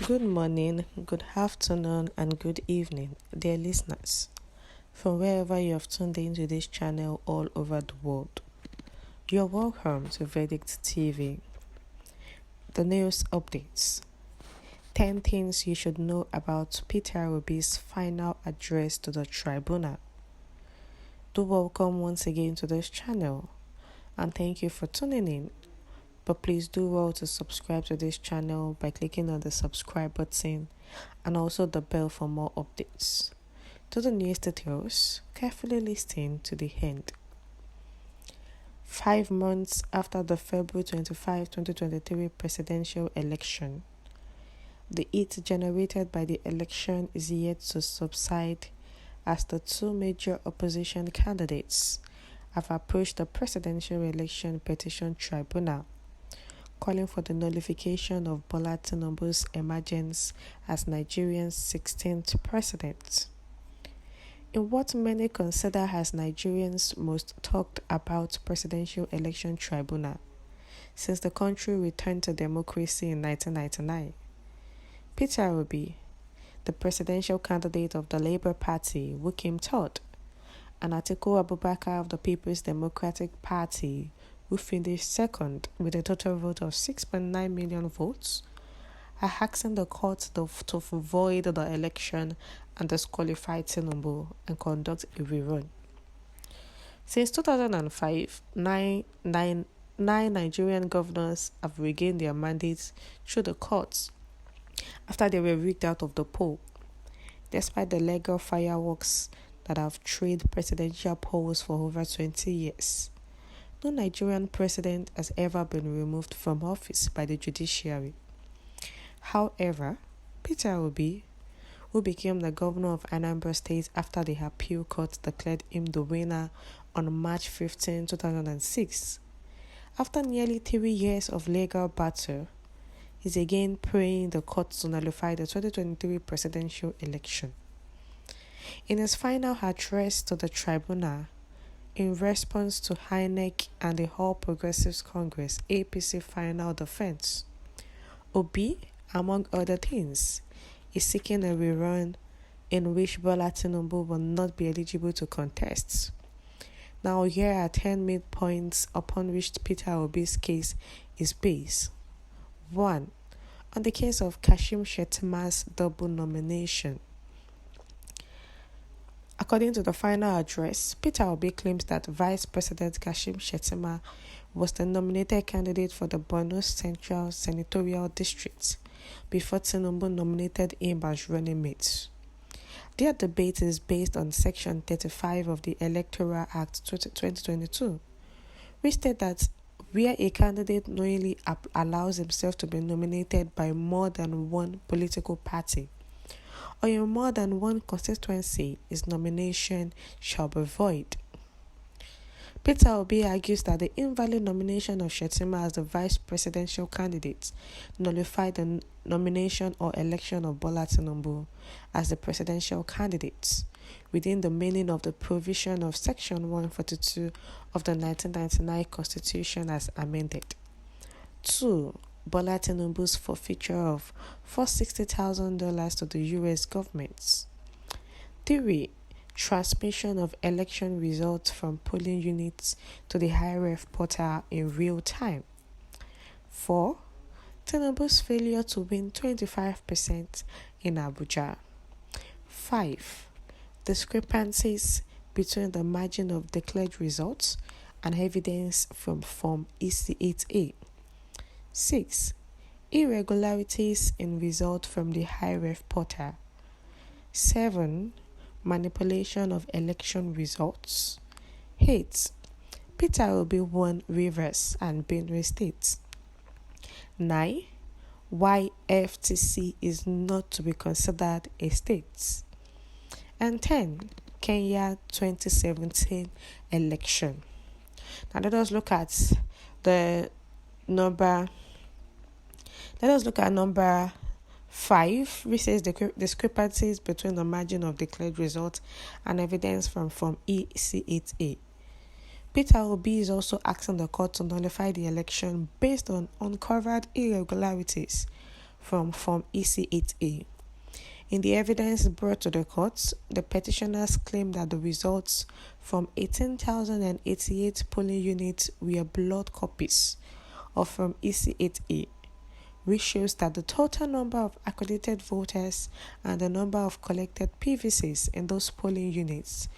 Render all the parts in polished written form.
Good morning, good afternoon, and good evening, dear listeners, from wherever you have tuned into this channel all over the world. You're welcome to Verdict TV. The news updates. 10 things you should know about Peter Obi's final address to the Tribunal. Do welcome once again to this channel, and thank you for tuning in. But please do well to subscribe to this channel by clicking on the subscribe button and also the bell for more updates. To the newest details, carefully listen to the end. 5 months after the February 25, 2023 presidential election, the heat generated by the election is yet to subside as the two major opposition candidates have approached the Presidential Election Petition Tribunal, calling for the nullification of Bola Tinubü's emergence as Nigeria's 16th president. In what many consider as Nigeria's most talked about presidential election tribunal since the country returned to democracy in 1999, Peter Obi, the presidential candidate of the Labour Party, who came third, and Atiku Abubakar of the People's Democratic Party, who finished second with a total vote of 6.9 million votes, are asking the court to void the election and disqualify Tinubü and conduct a rerun. Since 2005, nine Nigerian governors have regained their mandates through the courts after they were rigged out of the poll, despite the legal fireworks that have trailed presidential polls for over 20 years. No Nigerian president has ever been removed from office by the judiciary. However, Peter Obi, who became the governor of Anambra State after the appeal court declared him the winner on March 15, 2006, after nearly 3 years of legal battle, is again praying the court to nullify the 2023 presidential election. In his final address to the tribunal, in response to INEC and the All Progressives Congress APC final defense, Obi, among other things, is seeking a rerun in which Bola Tinubü will not be eligible to contest. Now here are 10 main points upon which Peter Obi's case is based. 1. On the case of Kashim Shettima's double nomination. According to the final address, Peter Obi claims that Vice President Kashim Shettima was the nominated candidate for the Borno Central Senatorial District before Tinubü nominated him as running mate. Their debate is based on Section 35 of the Electoral Act 2022, which states that where a candidate knowingly allows himself to be nominated by more than one political party or in more than one constituency, his nomination shall be void. Peter Obi argues that the invalid nomination of Shettima as the vice presidential candidate nullified the nomination or election of Bola Tinubü as the presidential candidate within the meaning of the provision of Section 142 of the 1999 Constitution as amended. 2. Bola Tinubü's forfeiture of $460,000 to the U.S. government. 3. Transmission of election results from polling units to the IRF portal in real time. 4. Tinubü's failure to win 25% in Abuja. 5. Discrepancies between the margin of declared results and evidence from Form EC8A. 6. Irregularities in result from the IRF portal. 7. Manipulation of election results. 8. Peter Obi won Rivers and Benue States. 9. Why FTC is not to be considered a state. And 10. Kenya 2017 election. Now let us look at number 5, which says the discrepancies between the margin of declared results and evidence from Form EC8A. Peter Obi is also asking the court to nullify the election based on uncovered irregularities from Form EC8A. In the evidence brought to the courts, the petitioners claim that the results from 18,088 polling units were blood copies of Form EC8A, which shows that the total number of accredited voters and the number of collected PVCs in those polling units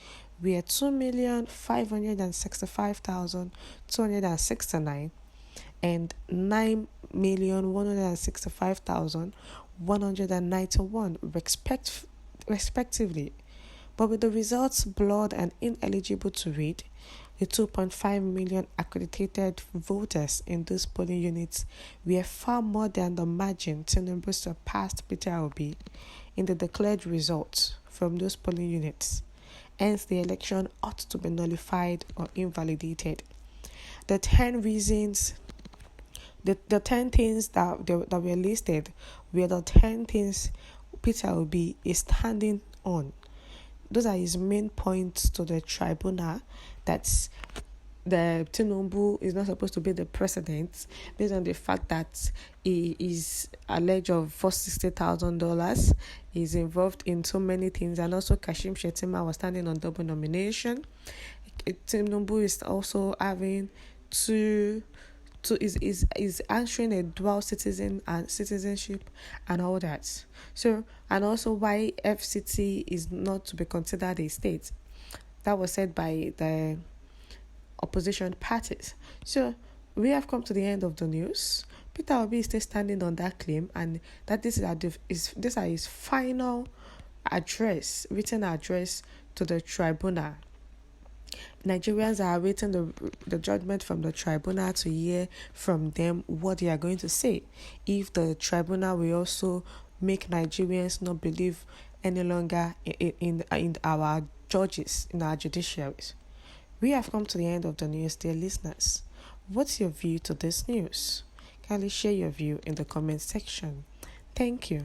were 2,565,269 and 9,165,191 respectively. But with the results blurred and ineligible to read, the 2.5 million accredited voters in those polling units were far more than the margin Tinubü surpassed Peter Obi in the declared results from those polling units. Hence, the election ought to be nullified or invalidated. The 10 reasons, the 10 things that were listed were the 10 things Peter Obi is standing on. Those are his main points to the tribunal, that the Tinubü is not supposed to be the president based on the fact that he is alleged of $460,000. He's involved in so many things, and also Kashim Shettima was standing on double nomination. Tinubü is also having is answering a dual citizen and citizenship and all that. So, and also why FCT is not to be considered a state. That was said by the opposition parties. So we have come to the end of the news. Peter Obi is still standing on that claim, and that this is his final written address to the tribunal. Nigerians are awaiting the judgment from the tribunal to hear from them what they are going to say. If the tribunal will also make Nigerians not believe any longer in our judges, in our judiciaries. We have come to the end of the news, dear listeners. What's your view to this news? Kindly share your view in the comment section. Thank you.